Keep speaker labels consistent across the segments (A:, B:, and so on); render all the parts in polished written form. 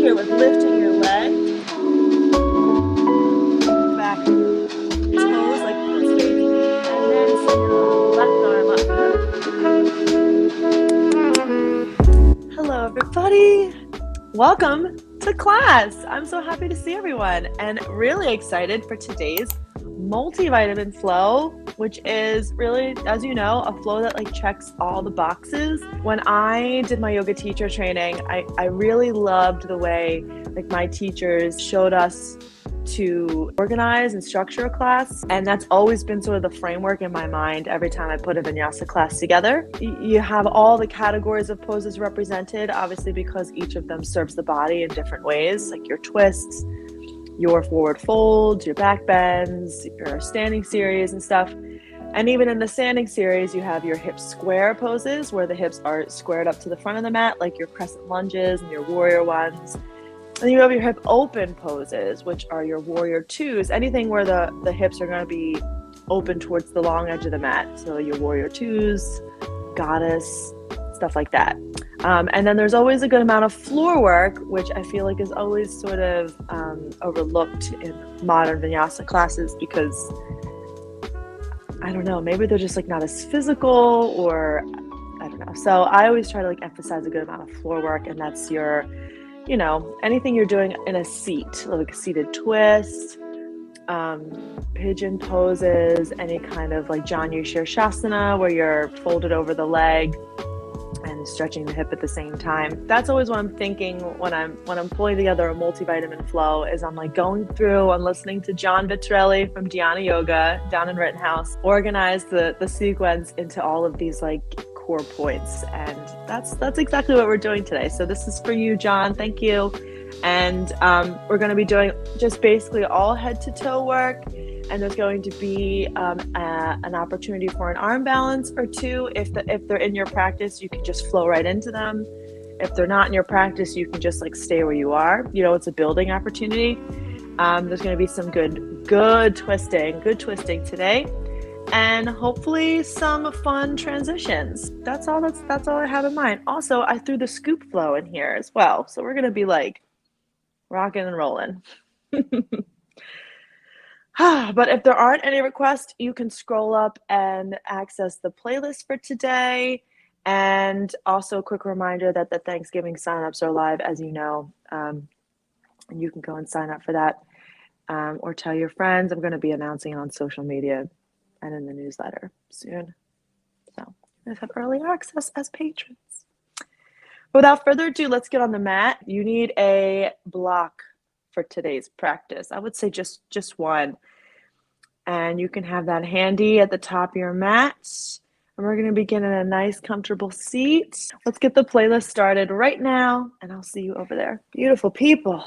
A: here with lifting your leg back, toes like this, and then send your left arm up. Hello, everybody. Welcome to class. I'm so happy to see everyone and really excited for today's Multivitamin Flow, which is really, as you know, a flow that like checks all the boxes. When I did my yoga teacher training, I really loved the way like my teachers showed us to organize and structure a class, and that's always been sort of the framework in my mind every time I put a vinyasa class together. You have all the categories of poses represented, obviously because each of them serves the body in different ways, like your twists, your forward folds, your back bends, your standing series and stuff. And even in the standing series, you have your hip square poses where the hips are squared up to the front of the mat, like your crescent lunges and your warrior ones. And you have your hip open poses, which are your warrior twos, anything where the hips are going to be open towards the long edge of the mat. So your warrior twos, goddess, stuff like that. And then there's always a good amount of floor work, which I feel like is always sort of overlooked in modern vinyasa classes because, I don't know, maybe they're just like not as physical, or I don't know. So I always try to like emphasize a good amount of floor work, and that's your, you know, anything you're doing in a seat, like a seated twist, pigeon poses, any kind of like Janu Shirshasana where you're folded over the leg and stretching the hip at the same time. That's always what I'm thinking when I'm pulling together a multivitamin flow, is I'm like going through and listening to John Vitrelli from Dhyana Yoga down in Rittenhouse organize the sequence into all of these like core points, and that's exactly what we're doing today. So this is for you, John. Thank you. And we're going to be doing just basically all head to toe work, and there's going to be an opportunity for an arm balance or two. If they're in your practice, you can just flow right into them. If they're not in your practice, you can just like stay where you are. You know, it's a building opportunity. There's going to be some good twisting today, and hopefully some fun transitions. That's all I have in mind. Also, I threw the scoop flow in here as well, so we're going to be like rocking and rolling. But if there aren't any requests, you can scroll up and access the playlist for today. And also a quick reminder that the Thanksgiving signups are live, as you know, and you can go and sign up for that, or tell your friends. I'm going to be announcing it on social media and in the newsletter soon. So you guys have early access as patrons. Without further ado, let's get on the mat. You need a block for today's practice. I would say just one. And you can have that handy at the top of your mat. And we're going to begin in a nice, comfortable seat. Let's get the playlist started right now, and I'll see you over there. Beautiful people.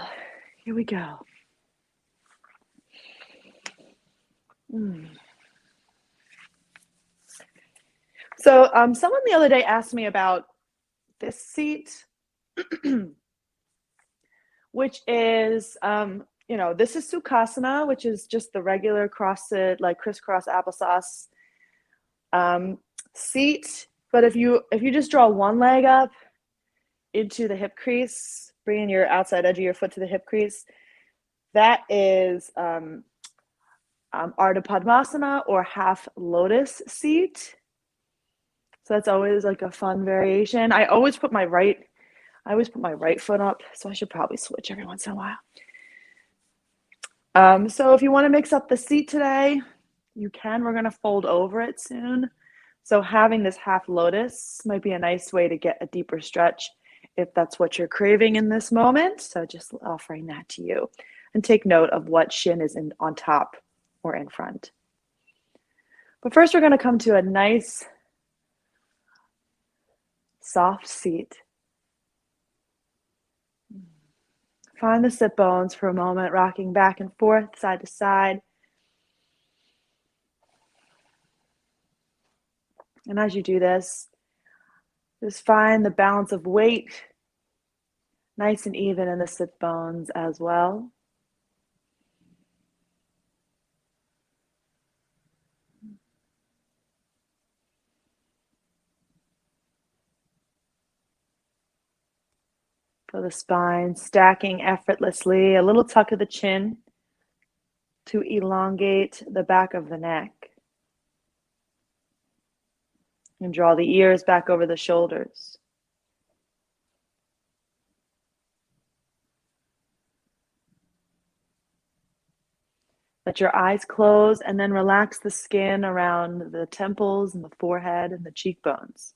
A: Here we go. So someone the other day asked me about this seat, which is, you know, this is Sukhasana, which is just the regular cross-sit, like crisscross applesauce seat. But if you just draw one leg up into the hip crease, bringing your outside edge of your foot to the hip crease, that is Ardha Padmasana, or half lotus seat. So that's always like a fun variation. I always put my right foot up, so I should probably switch every once in a while. So if you want to mix up the seat today, you can. We're going to fold over it soon. So having this half lotus might be a nice way to get a deeper stretch if that's what you're craving in this moment. So just offering that to you. And take note of what shin is on top or in front. But first we're going to come to a nice soft seat. Find the sit bones for a moment, rocking back and forth, side to side. And as you do this, just find the balance of weight nice and even in the sit bones as well. Feel the spine stacking effortlessly, a little tuck of the chin to elongate the back of the neck. And draw the ears back over the shoulders. Let your eyes close and then relax the skin around the temples and the forehead and the cheekbones.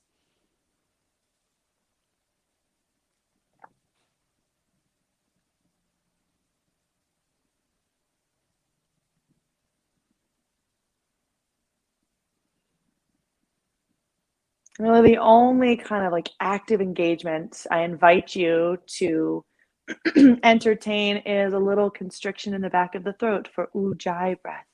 A: Really, the only kind of like active engagement I invite you to entertain is a little constriction in the back of the throat for Ujjayi breath.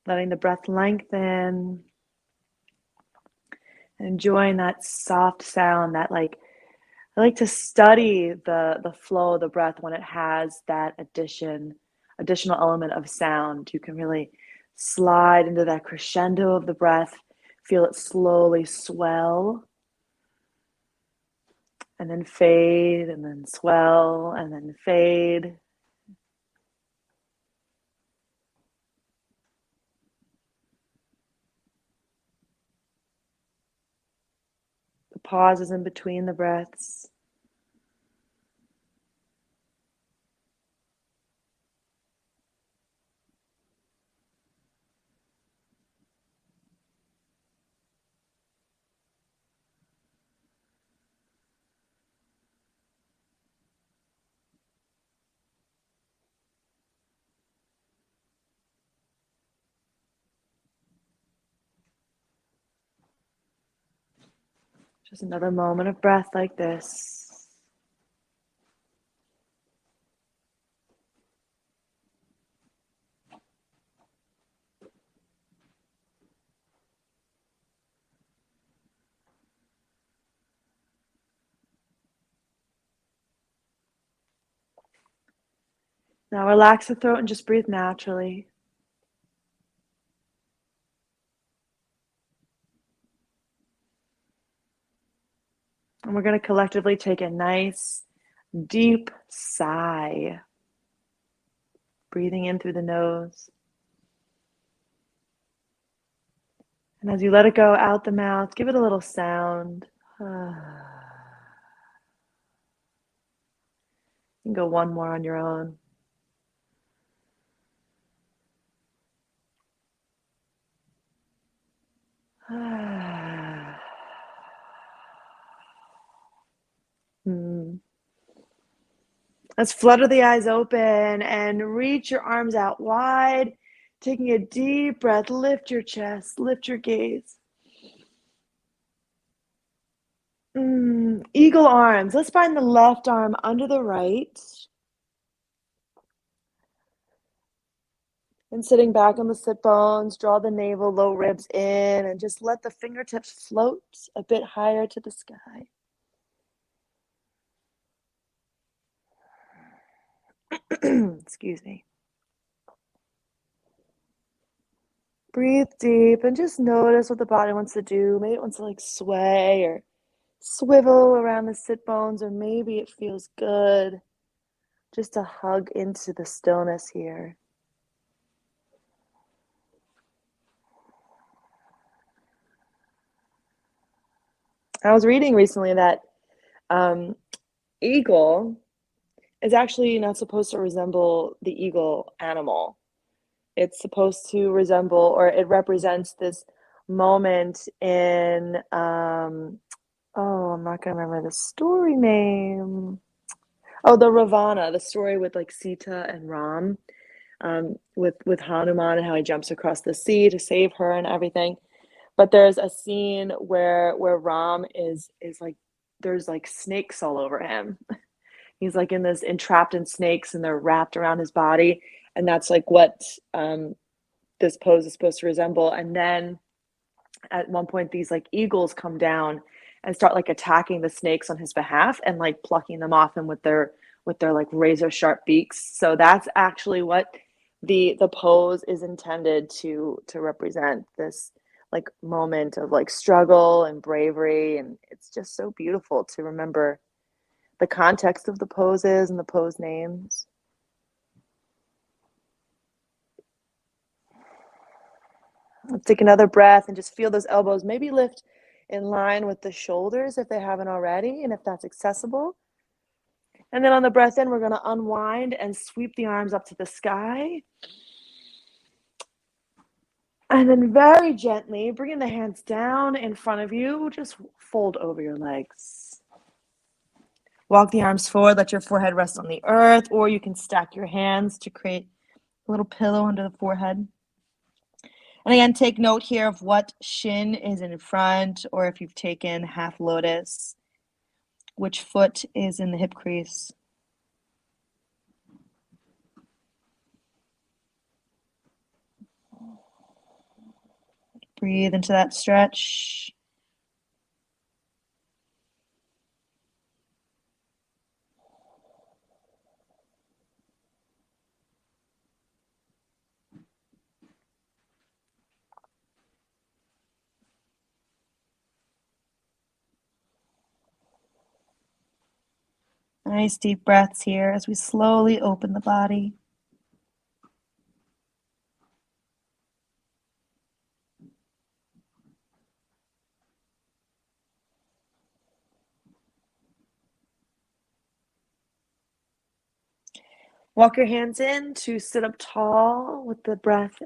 A: Letting the breath lengthen. Enjoying that soft sound, that like I like to study the flow of the breath when it has that additional element of sound. You can really slide into that crescendo of the breath, feel it slowly swell, and then fade, and then swell, and then fade. The pauses in between the breaths. Just another moment of breath like this. Now relax the throat and just breathe naturally. And we're going to collectively take a nice, deep sigh. Breathing in through the nose. And as you let it go out the mouth, give it a little sound. You can go one more on your own. Let's flutter the eyes open and reach your arms out wide. Taking a deep breath, lift your chest, lift your gaze. Eagle arms. Let's find the left arm under the right. And sitting back on the sit bones, draw the navel, low ribs in, and just let the fingertips float a bit higher to the sky. Excuse me. Breathe deep and just notice what the body wants to do. Maybe it wants to like sway or swivel around the sit bones, or maybe it feels good just to hug into the stillness here. I was reading recently that eagle is actually not supposed to resemble the eagle animal. It's supposed to resemble, or it represents this moment in, I'm not going to remember the story name. Oh, the Ravana, the story with like Sita and Ram, with Hanuman and how he jumps across the sea to save her and everything. But there's a scene where Ram is like, there's like snakes all over him. He's like entrapped in snakes, and they're wrapped around his body. And that's like what this pose is supposed to resemble. And then At one point, these like eagles come down and start like attacking the snakes on his behalf and like plucking them off him with their like razor sharp beaks. So that's actually what the pose is intended to represent, this like moment of like struggle and bravery, and it's just so beautiful to remember the context of the poses and the pose names. Let's take another breath and just feel those elbows maybe lift in line with the shoulders if they haven't already, and if that's accessible. And then on the breath in, we're going to unwind and sweep the arms up to the sky. And then very gently, bringing the hands down in front of you, just fold over your legs. Walk the arms forward, let your forehead rest on the earth, or you can stack your hands to create a little pillow under the forehead. And again, take note here of what shin is in front, or if you've taken half lotus, which foot is in the hip crease. Breathe into that stretch. Nice deep breaths here as we slowly open the body. Walk your hands in to sit up tall with the breath.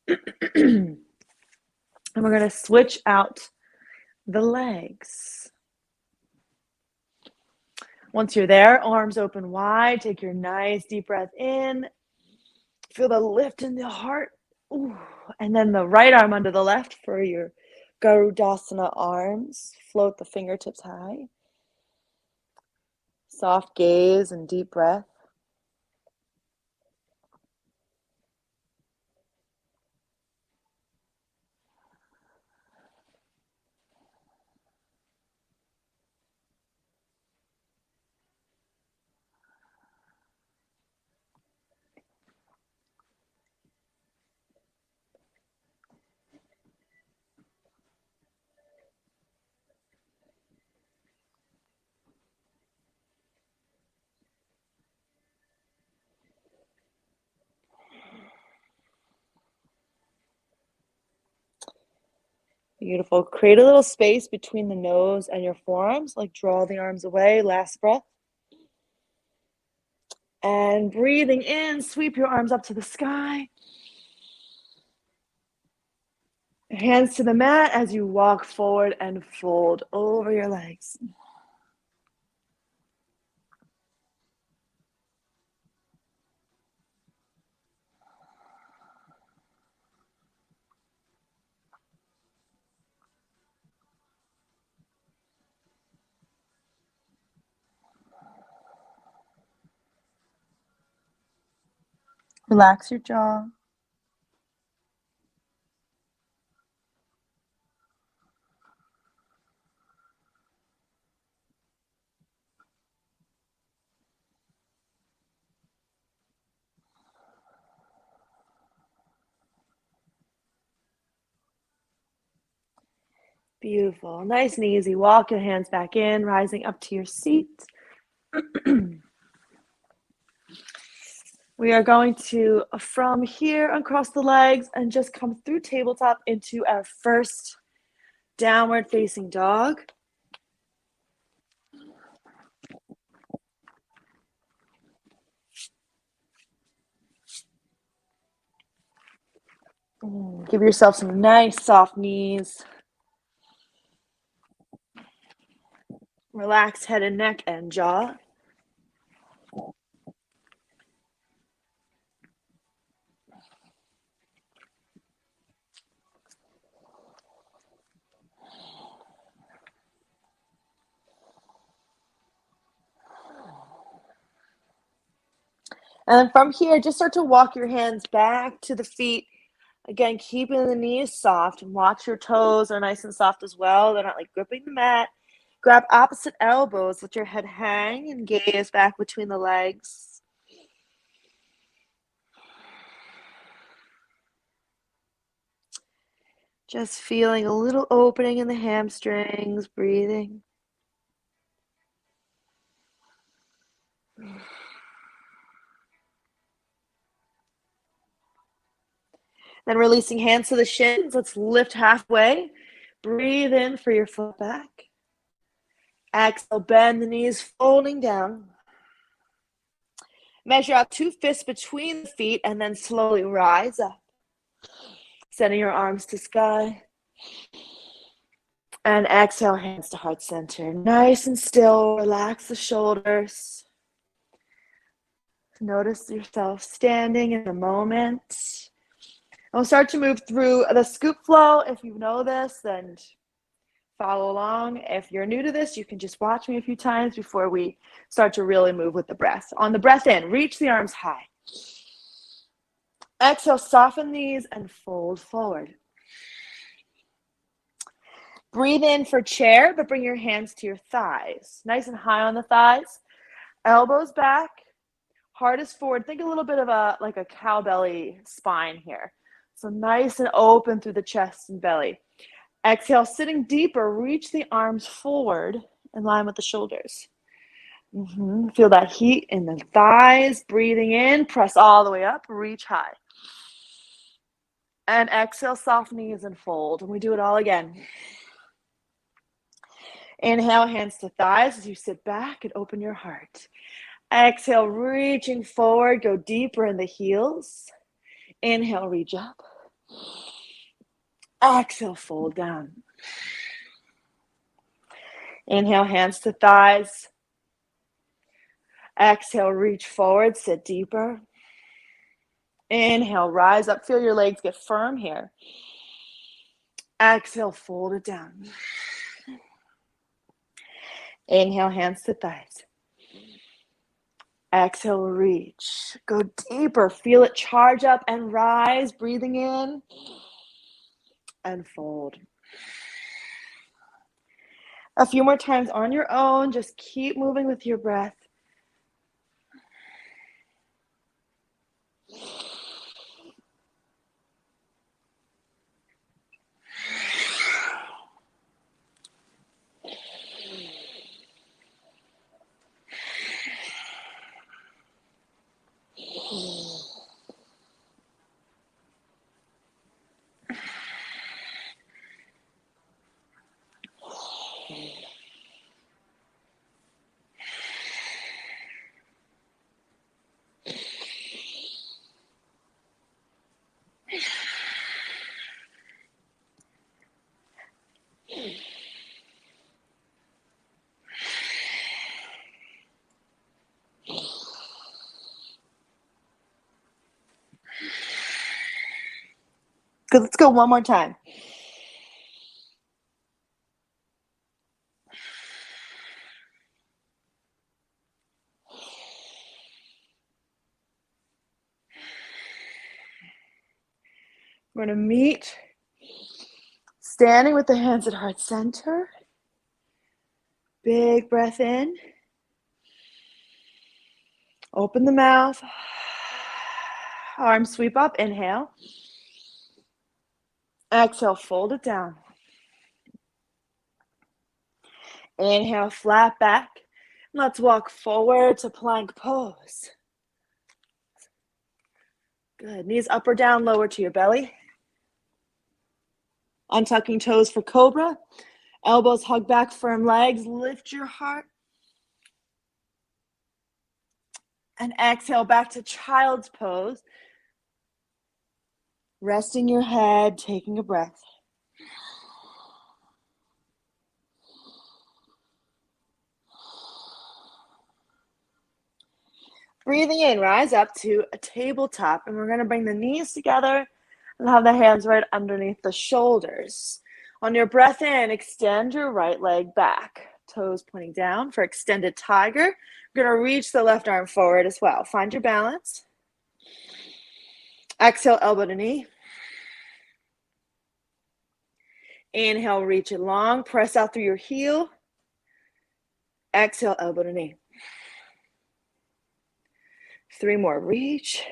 A: And we're going to switch out the legs. Once you're there, arms open wide. Take your nice deep breath in. Feel the lift in the heart. Ooh. And then the right arm under the left for your Garudasana arms. Float the fingertips high. Soft gaze and deep breath. Beautiful. Create a little space between the nose and your forearms, like draw the arms away. Last breath. And breathing in, sweep your arms up to the sky. Hands to the mat as you walk forward and fold over your legs. Relax your jaw. Beautiful. Nice and easy. Walk your hands back in, rising up to your seat. We are going to, from here, uncross the legs and just come through tabletop into our first downward facing dog. Give yourself some nice soft knees. Relax head and neck and jaw. And then from here, just start to walk your hands back to the feet Again, keeping the knees soft, and watch your toes are nice and soft as well. They're not like gripping the mat. Grab opposite elbows, let your head hang and gaze back between the legs. Just feeling a little opening in the hamstrings, breathing. Then releasing hands to the shins. Let's lift halfway. Breathe in for your foot back. Exhale, bend the knees, folding down. Measure out 2 fists between the feet and then slowly rise up. Sending your arms to sky. And exhale, hands to heart center. Nice and still, relax the shoulders. Notice yourself standing in the moment. And we'll start to move through the scoop flow. If you know this, then follow along. If you're new to this, you can just watch me a few times before we start to really move with the breath. On the breath in, reach the arms high. Exhale, soften these and fold forward. Breathe in for chair, but bring your hands to your thighs. Nice and high on the thighs. Elbows back. Heart is forward. Think a little bit of like a cow belly spine here. So nice and open through the chest and belly. Exhale, sitting deeper, reach the arms forward in line with the shoulders. Feel that heat in the thighs. Breathing in, press all the way up, reach high. And exhale, soft knees and fold. And we do it all again. Inhale, hands to thighs as you sit back and open your heart. Exhale, reaching forward, go deeper in the heels. Inhale, reach up. Exhale, fold down. Inhale, hands to thighs. Exhale, reach forward, sit deeper. Inhale, rise up. Feel your legs get firm here. Exhale, fold it down. Inhale, hands to thighs. Exhale, reach. Go deeper. Feel it charge up and rise. Breathing in and fold. A few more times on your own. Just keep moving with your breath. Good. Let's go one more time. We're going to meet standing with the hands at heart center. Big breath in. Open the mouth. Arms sweep up. Inhale. Exhale, fold it down. Inhale, flat back. Let's walk forward to plank pose. Good. Knees up or down, lower to your belly. Untucking toes for cobra. Elbows hug back, firm legs. Lift your heart. And exhale back to child's pose. Resting your head, taking a breath. Breathing in, rise up to a tabletop. And we're going to bring the knees together and have the hands right underneath the shoulders. On your breath in, extend your right leg back. Toes pointing down for extended tiger. You're going to reach the left arm forward as well. Find your balance. Exhale, elbow to knee. Inhale, reach it long. Press out through your heel. Exhale, elbow to knee. 3 more. Reach.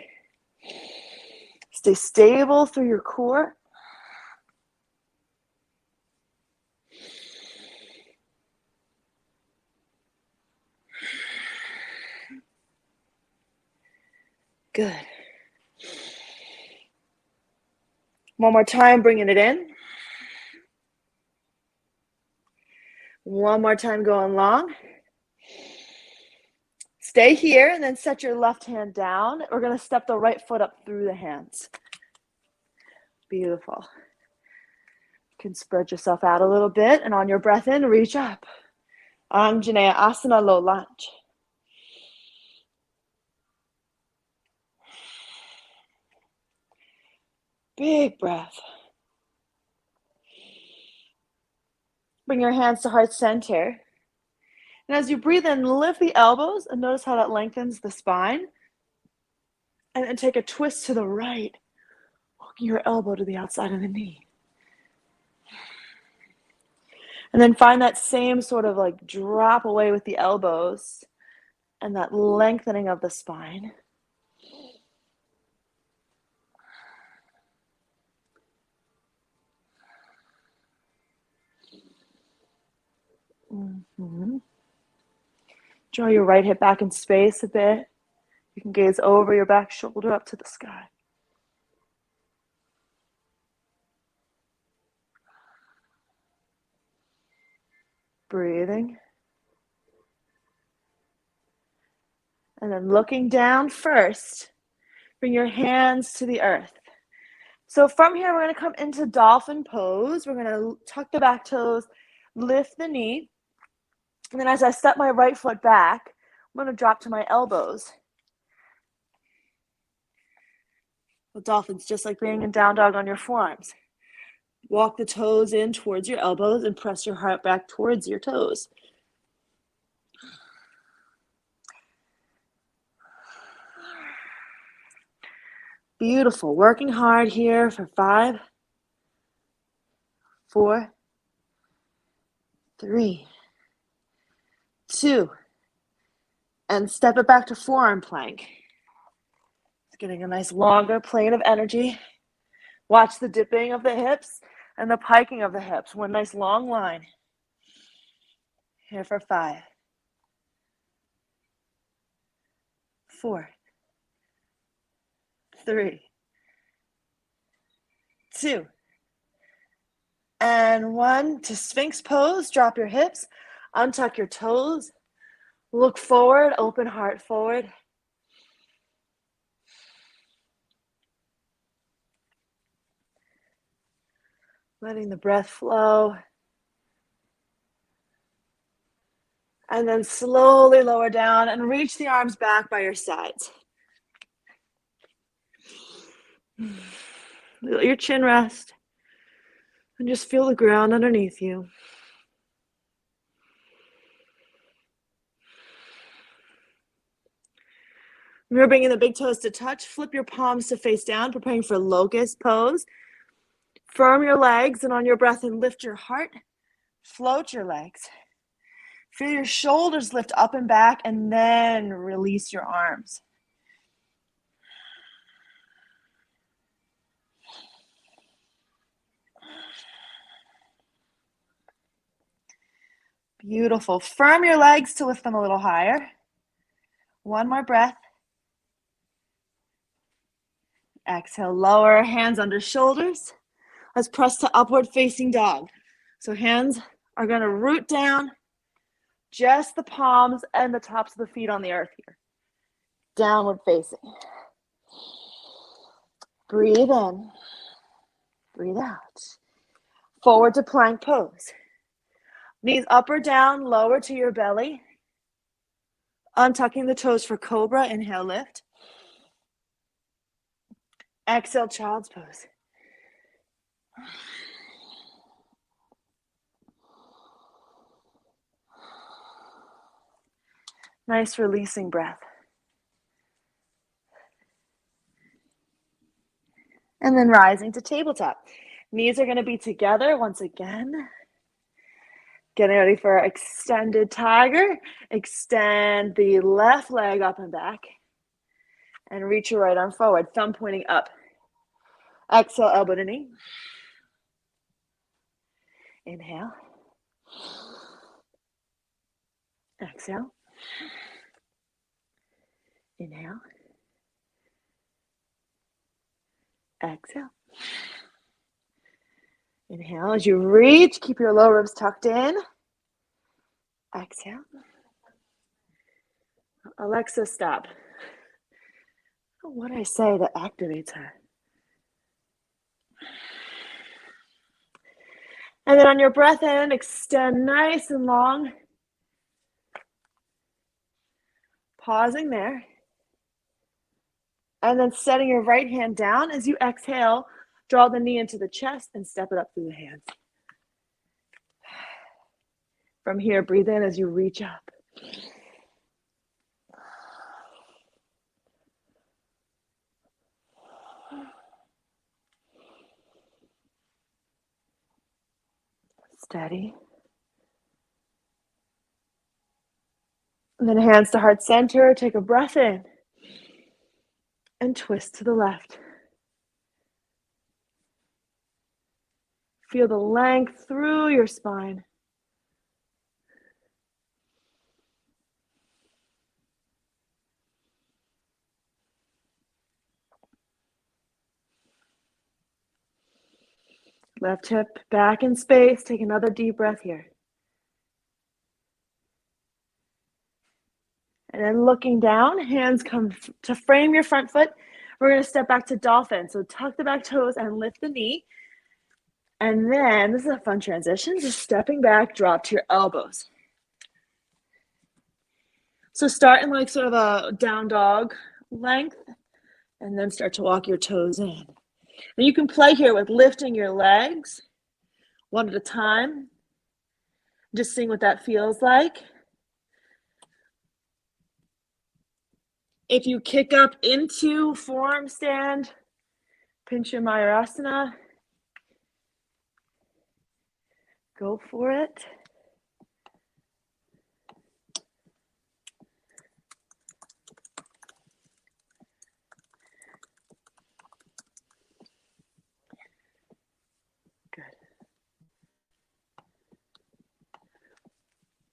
A: Stay stable through your core. Good. One more time, bringing it in. One more time, going long. Stay here and then set your left hand down. We're going to step the right foot up through the hands. Beautiful. You can spread yourself out a little bit, and on your breath in, reach up. Anjaneya Asana, low lunge. Big breath. Bring your hands to heart center. And as you breathe in, lift the elbows and notice how that lengthens the spine. And then take a twist to the right, walking your elbow to the outside of the knee. And then find that same sort of like drop away with the elbows and that lengthening of the spine. Mm-hmm. Draw your right hip back in space a bit. You can gaze over your back shoulder up to the sky. Breathing. And then looking down first, bring your hands to the earth. So from here, we're going to come into Dolphin Pose. We're going to tuck the back toes, lift the knee. And then as I step my right foot back, I'm going to drop to my elbows. The dolphin's just like being in down dog on your forearms. Walk the toes in towards your elbows and press your heart back towards your toes. Beautiful. Working hard here for 5, 4, 3, 2, and step it back to forearm plank. Getting a nice longer plane of energy. Watch the dipping of the hips and the piking of the hips. One nice long line. Here for 5, 4, 3, 2, and 1. To Sphinx Pose, drop your hips, untuck your toes, look forward, open heart forward. Letting the breath flow. And then slowly lower down and reach the arms back by your sides. Let your chin rest. And just feel the ground underneath you. Remember bringing the big toes to touch. Flip your palms to face down, preparing for Locust Pose. Firm your legs, and on your breath in, lift your heart. Float your legs. Feel your shoulders lift up and back, and then release your arms. Beautiful. Firm your legs to lift them a little higher. One more breath. Exhale, lower hands under shoulders. Let's press to upward facing dog. So hands are going to root down, just the palms and the tops of the feet on the earth here. Downward facing. Breathe in. Breathe out. Forward to plank pose. Knees up or down, lower to your belly. Untucking the toes for cobra. Inhale, lift. Exhale, child's pose. Nice releasing breath. And then rising to tabletop. Knees are going to be together once again. Getting ready for extended tiger. Extend the left leg up and back. And reach your right arm forward, thumb pointing up. Exhale, elbow to knee. Inhale. Exhale. Inhale. Exhale. Inhale. As you reach, keep your lower ribs tucked in. Exhale. Alexa, stop. What did I say that activates her? And then on your breath in, extend nice and long. Pausing there. And then setting your right hand down as you exhale, draw the knee into the chest and step it up through the hands. From here, breathe in as you reach up. Steady. And then hands to heart center, take a breath in. And twist to the left. Feel the length through your spine. Left hip back in space. Take another deep breath here. And then looking down, hands come to frame your front foot. We're going to step back to dolphin. So tuck the back toes and lift the knee. And then, this is a fun transition, just stepping back, drop to your elbows. So start in like sort of a down dog length, and then start to walk your toes in. And you can play here with lifting your legs one at a time. Just seeing what that feels like. If you kick up into forearm stand, pinch your Mayurasana. Go for it. Good.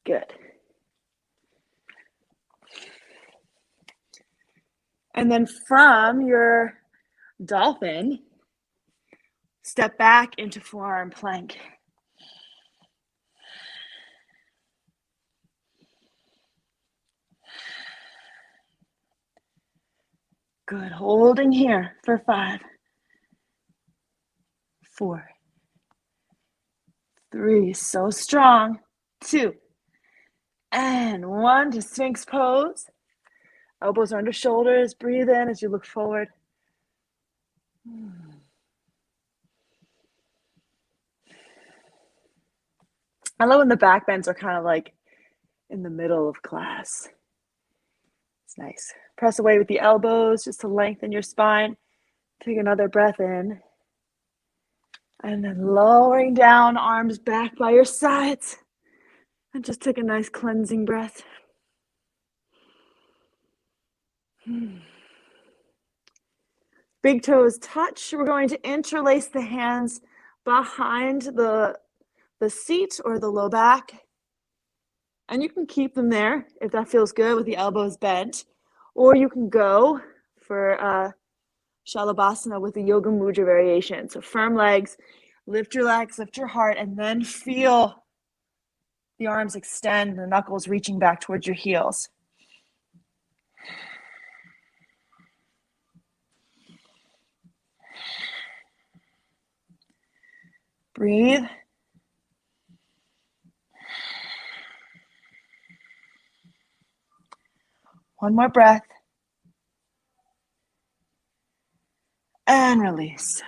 A: Good. And then from your dolphin, step back into forearm plank. Good. Holding here for 5, 4, 3. So strong. 2 and 1 to Sphinx Pose. Elbows are under shoulders. Breathe in as you look forward. I love when the back bends are kind of like in the middle of class. It's nice. Press away with the elbows just to lengthen your spine. Take another breath in. And then lowering down, arms back by your sides. And just take a nice cleansing breath. Big toes touch. We're going to interlace the hands behind the seat or the low back. And you can keep them there if that feels good with the elbows bent. Or you can go for Shalabhasana with the Yoga Mudra variation. So firm legs, lift your legs, lift your heart, and then feel the arms extend, the knuckles reaching back towards your heels. Breathe. One more breath. And release.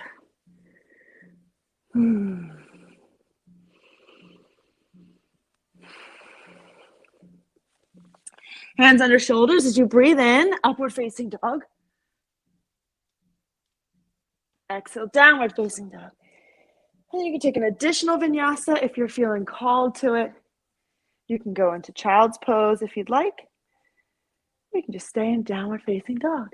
A: Hands under shoulders as you breathe in, upward facing dog. Exhale, downward facing dog. And then you can take an additional vinyasa if you're feeling called to it. You can go into child's pose if you'd like. You can just stay in downward facing dog.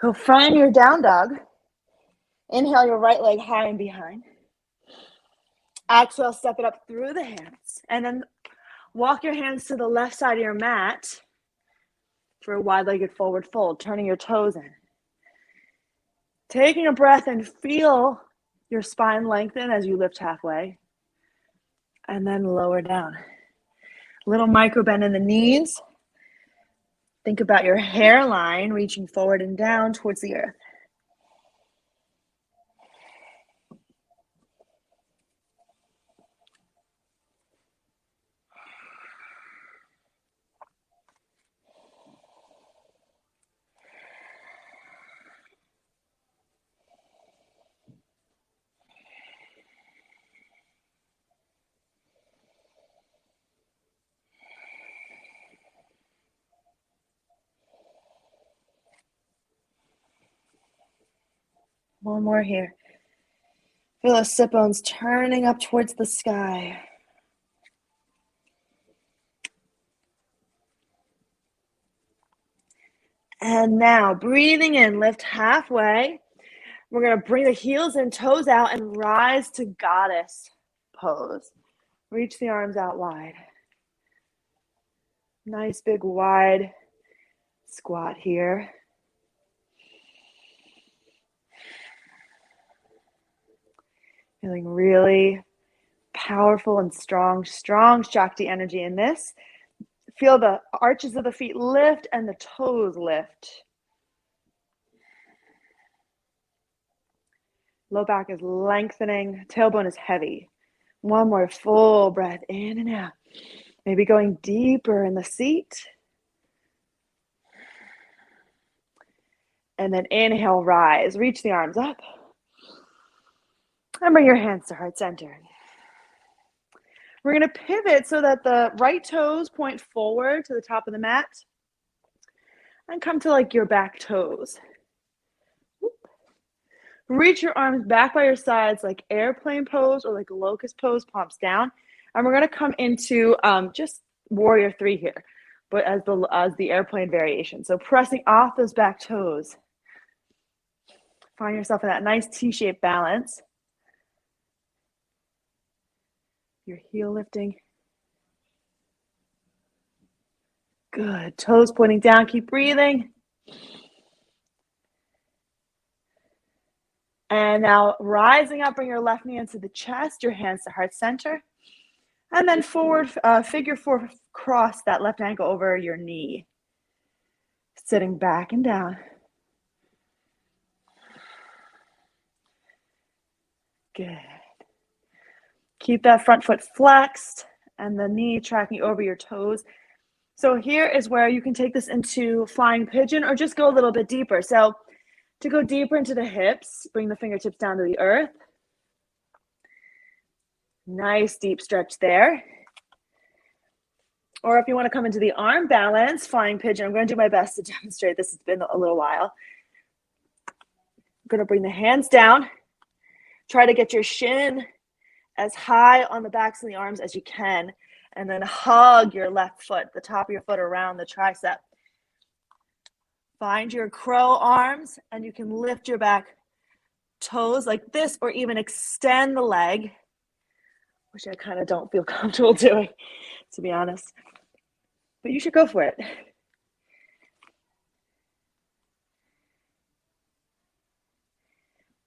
A: So find your down dog. Inhale your right leg high and behind. Exhale, step it up through the hands. And then walk your hands to the left side of your mat for a wide-legged forward fold, turning your toes in. Taking a breath and feel your spine lengthen as you lift halfway. And then lower down. Little micro bend in the knees. Think about your hairline reaching forward and down towards the earth. One more here. Feel the sit bones turning up towards the sky. And now, breathing in, lift halfway. We're going to bring the heels and toes out and rise to goddess pose. Reach the arms out wide. Nice big wide squat here. Feeling really powerful and strong Shakti energy in this. Feel the arches of the feet lift and the toes lift. Low back is lengthening, tailbone is heavy. One more full breath in and out. Maybe going deeper in the seat. And then inhale, rise. Reach the arms up. And bring your hands to heart center. We're going to pivot so that the right toes point forward to the top of the mat. And come to like your back toes. Reach your arms back by your sides like airplane pose or like locust pose, palms down. And we're going to come into just warrior 3 here, but as the airplane variation. So pressing off those back toes. Find yourself in that nice T-shaped balance. Your heel lifting. Good. Toes pointing down. Keep breathing. And now rising up, bring your left knee into the chest, your hands to heart center. And then forward, figure 4, cross that left ankle over your knee. Sitting back and down. Good. Keep that front foot flexed and the knee tracking over your toes. So here is where you can take this into flying pigeon or just go a little bit deeper. So to go deeper into the hips, bring the fingertips down to the earth. Nice deep stretch there. Or if you want to come into the arm balance, flying pigeon, I'm going to do my best to demonstrate this. It's been a little while. I'm going to bring the hands down. Try to get your shin as high on the backs of the arms as you can, and then hug your left foot, the top of your foot around the tricep. Find your crow arms, and you can lift your back toes like this, or even extend the leg, which I kind of don't feel comfortable doing, to be honest. But you should go for it.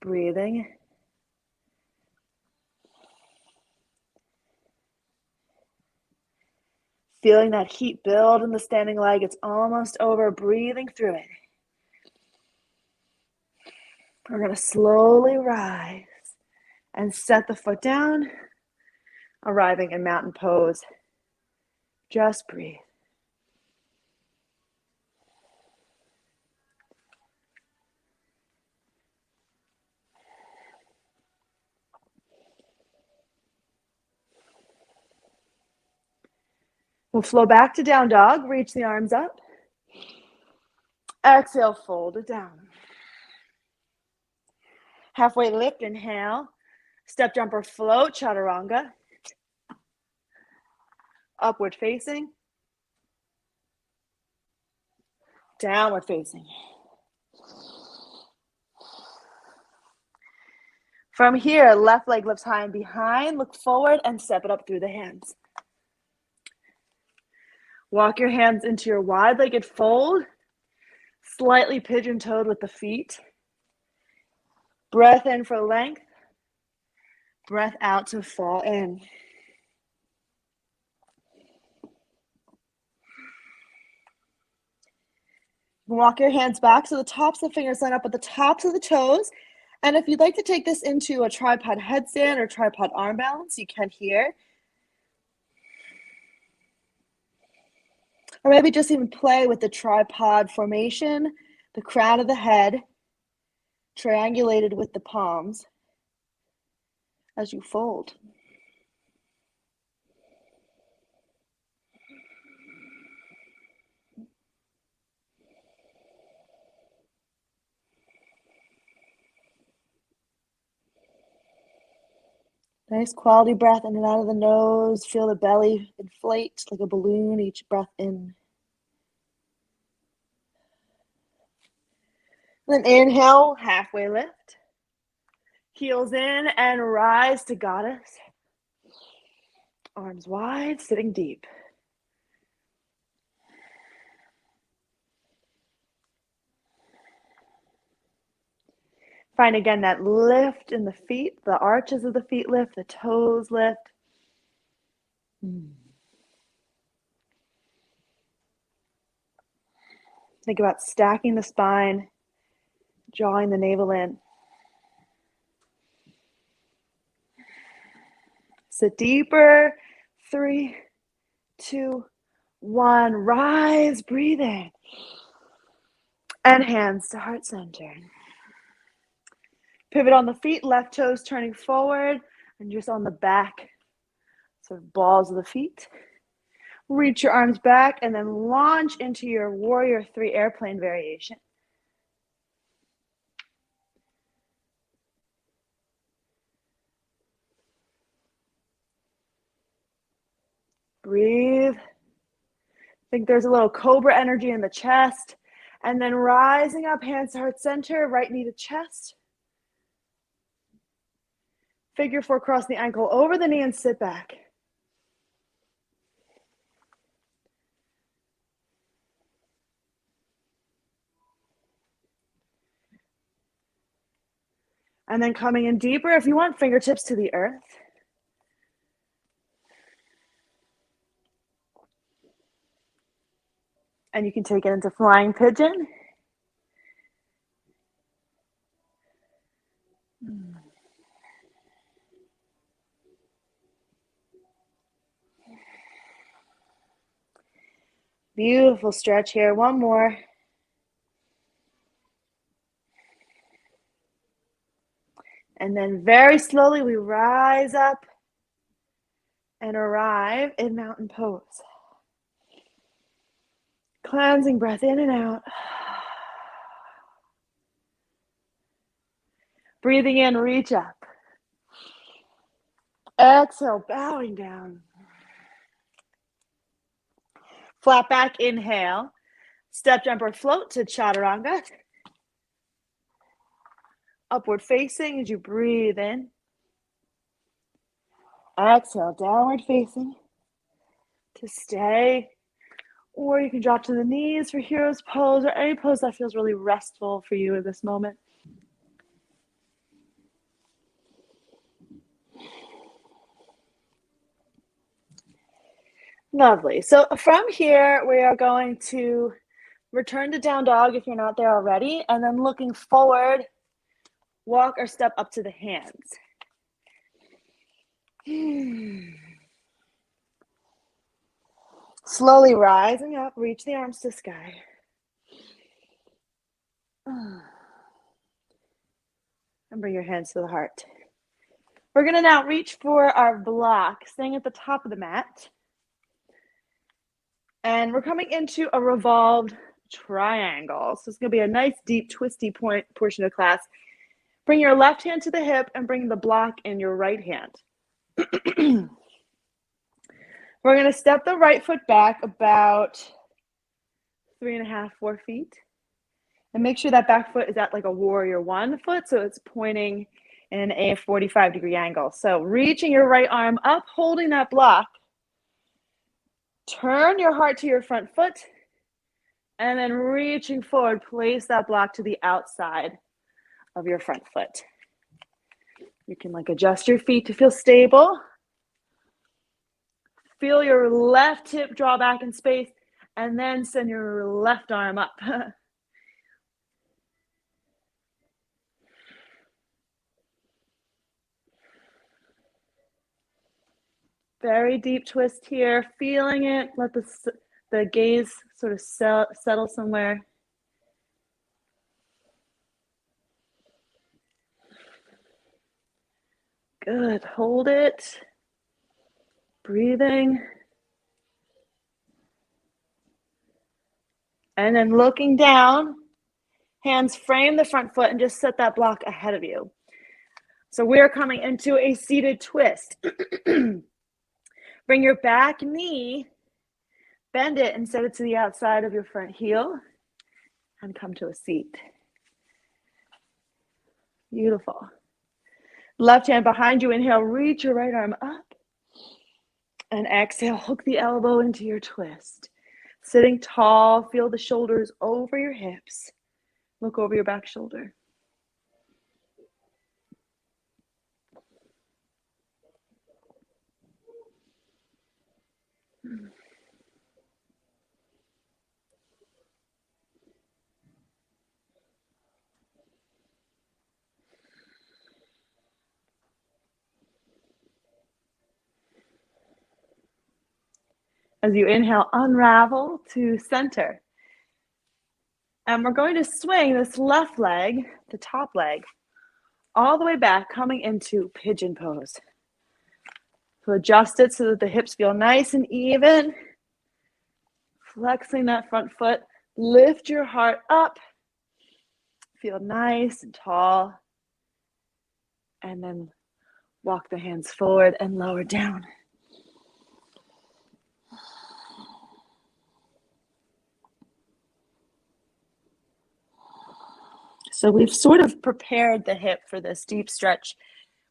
A: Breathing. Feeling that heat build in the standing leg. It's almost over. Breathing through it. We're going to slowly rise and set the foot down, arriving in mountain pose. Just breathe. We'll flow back to down dog. Reach the arms up. Exhale, fold it down. Halfway lift, inhale. Step jumper float, chaturanga. Upward facing. Downward facing. From here, left leg lifts high and behind. Look forward and step it up through the hands. Walk your hands into your wide-legged fold. Slightly pigeon-toed with the feet. Breath in for length. Breath out to fall in. Walk your hands back so the tops of the fingers line up with the tops of the toes. And if you'd like to take this into a tripod headstand or tripod arm balance, you can here. Or maybe just even play with the tripod formation, the crown of the head, triangulated with the palms as you fold. Nice quality breath in and out of the nose. Feel the belly inflate like a balloon each breath in. Then inhale, halfway lift. Heels in and rise to goddess. Arms wide, sitting deep. Find again that lift in the feet, the arches of the feet lift, the toes lift. Think about stacking the spine, drawing the navel in. Sit deeper. 3, 2, 1. Rise, breathe in. And hands to heart center. Pivot on the feet, left toes turning forward and just on the back, sort of balls of the feet. Reach your arms back and then launch into your warrior 3 airplane variation. Breathe. Think there's a little cobra energy in the chest. And then rising up, hands to heart center, right knee to chest. Figure 4, cross the ankle over the knee and sit back. And then coming in deeper, if you want, fingertips to the earth. And you can take it into flying pigeon. Beautiful stretch here. One more. And then very slowly we rise up and arrive in mountain pose. Cleansing breath in and out. Breathing in, reach up. Exhale, bowing down. Flat back, inhale. Step jumper float to chaturanga. Upward facing as you breathe in. Exhale, downward facing to stay. Or you can drop to the knees for hero's pose or any pose that feels really restful for you in this moment. Lovely. So from here, we are going to return to down dog if you're not there already, and then looking forward, walk or step up to the hands. Slowly rising up, reach the arms to sky. And bring your hands to the heart. We're going to now reach for our block, staying at the top of the mat. And we're coming into a revolved triangle. So it's going to be a nice, deep, twisty portion of class. Bring your left hand to the hip and bring the block in your right hand. We're going to step the right foot back about 3.5, 4 feet. And make sure that back foot is at like a warrior one foot, so it's pointing in a 45-degree angle. So reaching your right arm up, holding that block. Turn your heart to your front foot, and then reaching forward, place that block to the outside of your front foot. You can like adjust your feet to feel stable. Feel your left hip draw back in space, and then send your left arm up. Very deep twist here, feeling it. Let the gaze sort of settle somewhere. Good, hold it. Breathing. And then looking down, hands frame the front foot and just set that block ahead of you. So we're coming into a seated twist. Bring your back knee, bend it and set it to the outside of your front heel and come to a seat. Beautiful. Left hand behind you, inhale, reach your right arm up. And exhale, hook the elbow into your twist. Sitting tall, feel the shoulders over your hips. Look over your back shoulder. As you inhale, unravel to center. And we're going to swing this left leg, the top leg, all the way back, coming into Pigeon Pose. So adjust it so that the hips feel nice and even. Flexing that front foot. Lift your heart up. Feel nice and tall. And then walk the hands forward and lower down. So we've sort of prepared the hip for this deep stretch.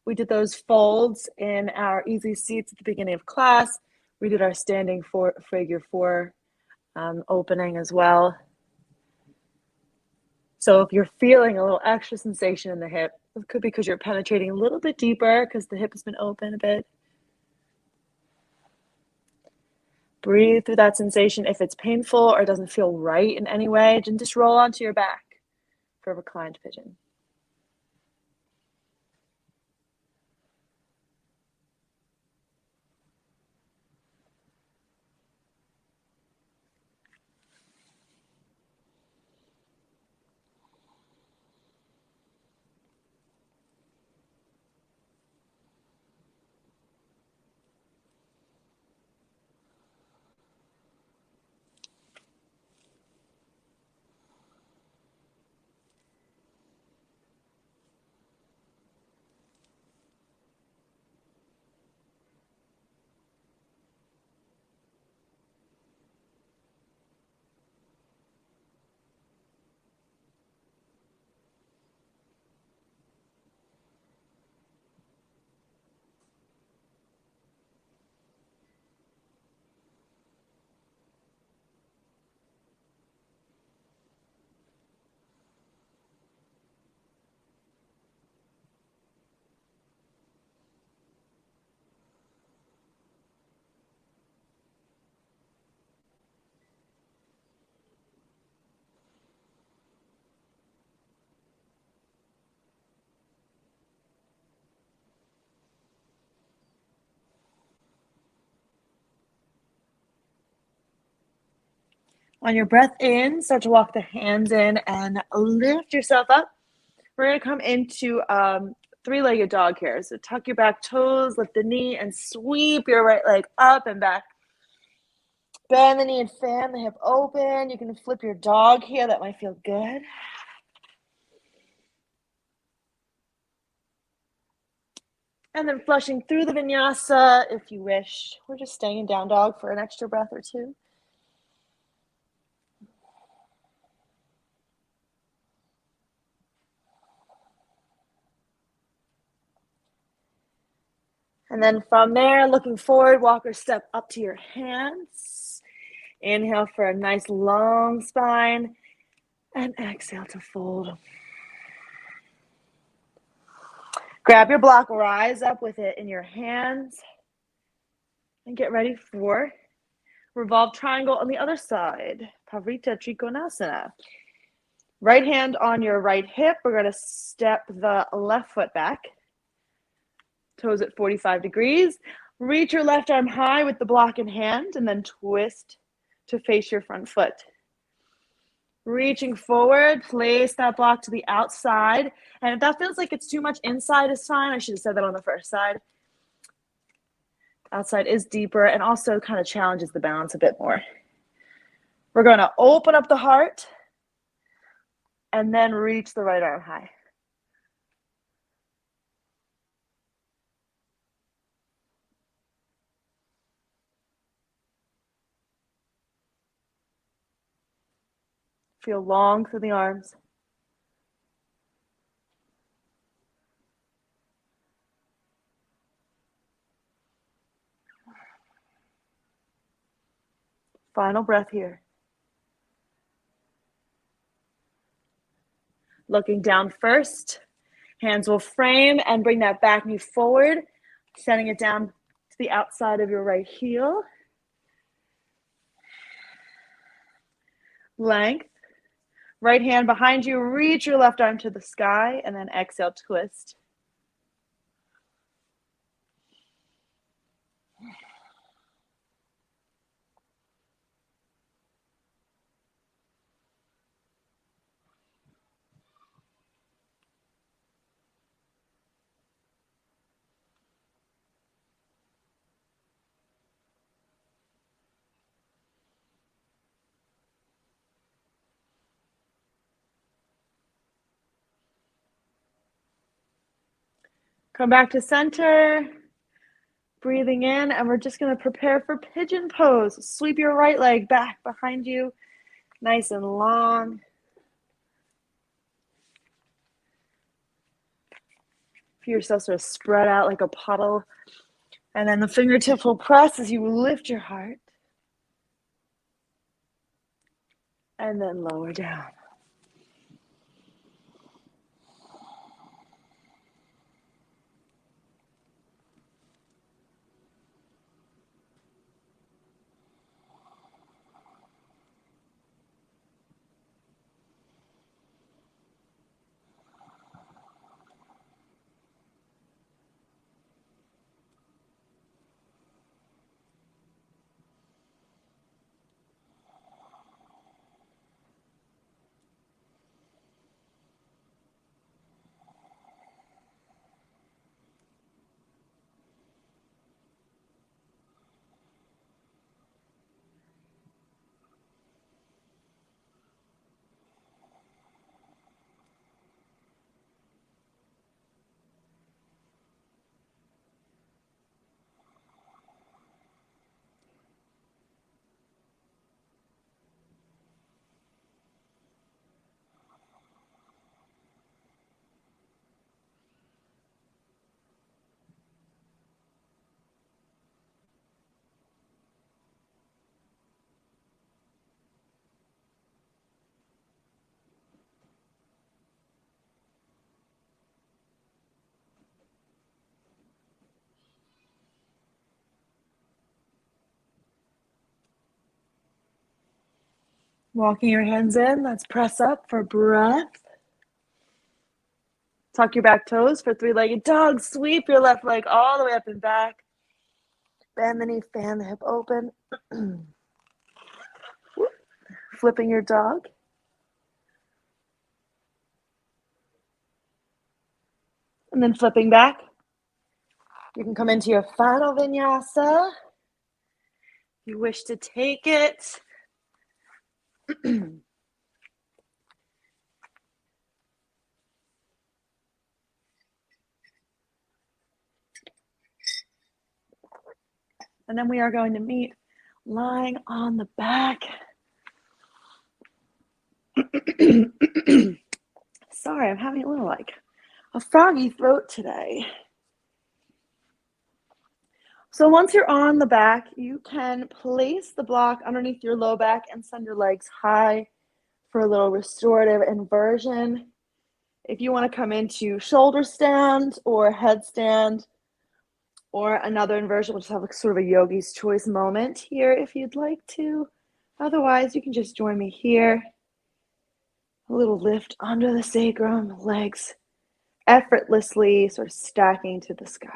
A: We did those folds in our easy seats at the beginning of class. We did our standing figure four opening as well. So if you're feeling a little extra sensation in the hip, it could be because you're penetrating a little bit deeper because the hip has been open a bit. Breathe through that sensation. If it's painful or doesn't feel right in any way, then just roll onto your back for reclined pigeon. On your breath in, start to walk the hands in and lift yourself up. We're going to come into three-legged dog here. So tuck your back toes, lift the knee, and sweep your right leg up and back. Bend the knee and fan the hip open. You can flip your dog here. That might feel good. And then flushing through the vinyasa if you wish. We're just staying in down dog for an extra breath or two. And then from there, looking forward, walk or step up to your hands. Inhale for a nice long spine. And exhale to fold. Grab your block, rise up with it in your hands. And get ready for Revolved Triangle on the other side. Pavrita Trikonasana. Right hand on your right hip. We're going to step the left foot back. Toes at 45 degrees. Reach your left arm high with the block in hand and then twist to face your front foot. Reaching forward, place that block to the outside. And if that feels like it's too much inside, it's fine. I should have said that on the first side. Outside is deeper and also kind of challenges the balance a bit more. We're going to open up the heart and then reach the right arm high. Feel long through the arms. Final breath here. Looking down first. Hands will frame and bring that back knee forward, sending it down to the outside of your right heel. Length. Right hand behind you, reach your left arm to the sky, and then exhale, twist. Come back to center, breathing in, and we're just going to prepare for Pigeon Pose. Sweep your right leg back behind you, nice and long. Feel yourself sort of spread out like a puddle. And then the fingertips will press as you lift your heart. And then lower down. Walking your hands in, let's press up for breath. Tuck your back toes for three-legged dog. Sweep your left leg all the way up and back. Bend the knee, fan the hip open. Flipping your dog. And then flipping back. You can come into your final vinyasa. you wish to take it. And then we are going to meet lying on the back. Sorry, I'm having a little a froggy throat today. So once you're on the back, you can place the block underneath your low back and send your legs high for a little restorative inversion. If you want to come into shoulder stand or headstand or another inversion, we'll just have sort of a yogi's choice moment here if you'd like to. Otherwise, you can just join me here. A little lift under the sacrum, legs effortlessly sort of stacking to the sky.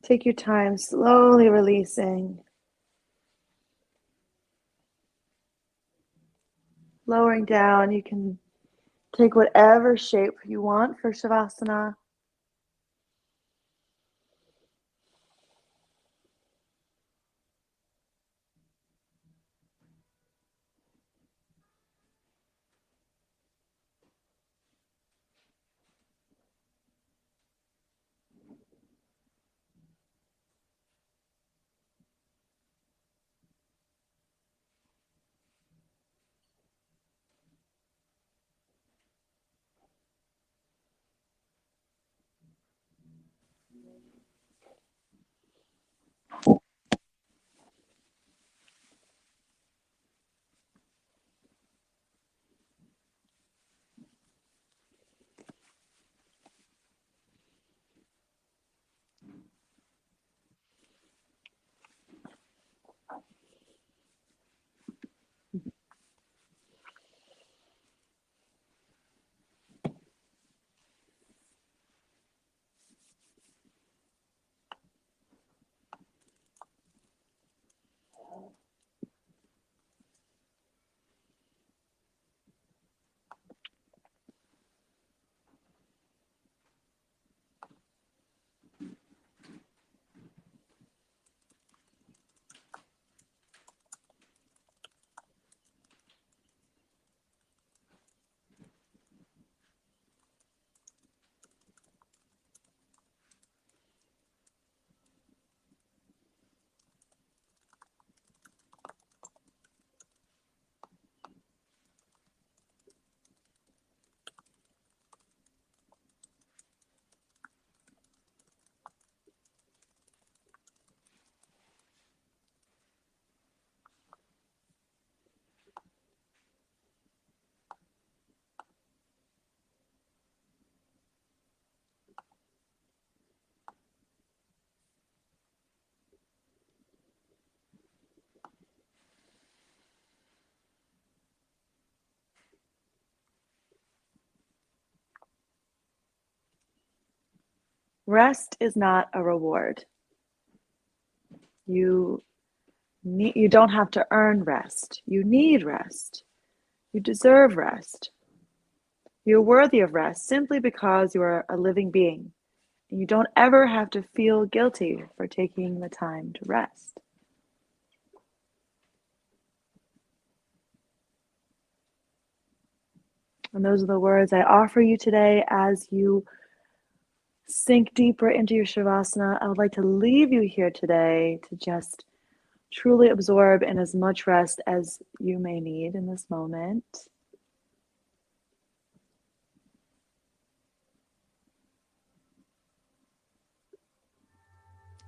A: Take your time, slowly releasing. Lowering down, you can take whatever shape you want for Shavasana. Rest is not a reward. You don't have to earn rest. You need rest. You deserve rest. You're worthy of rest simply because you are a living being. And you don't ever have to feel guilty for taking the time to rest. And those are the words I offer you today as you sink deeper into your Shavasana. I would like to leave you here today to just truly absorb in as much rest as you may need in this moment.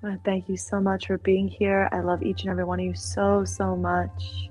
A: I wanna thank you so much for being here. I love each and every one of you so, so much.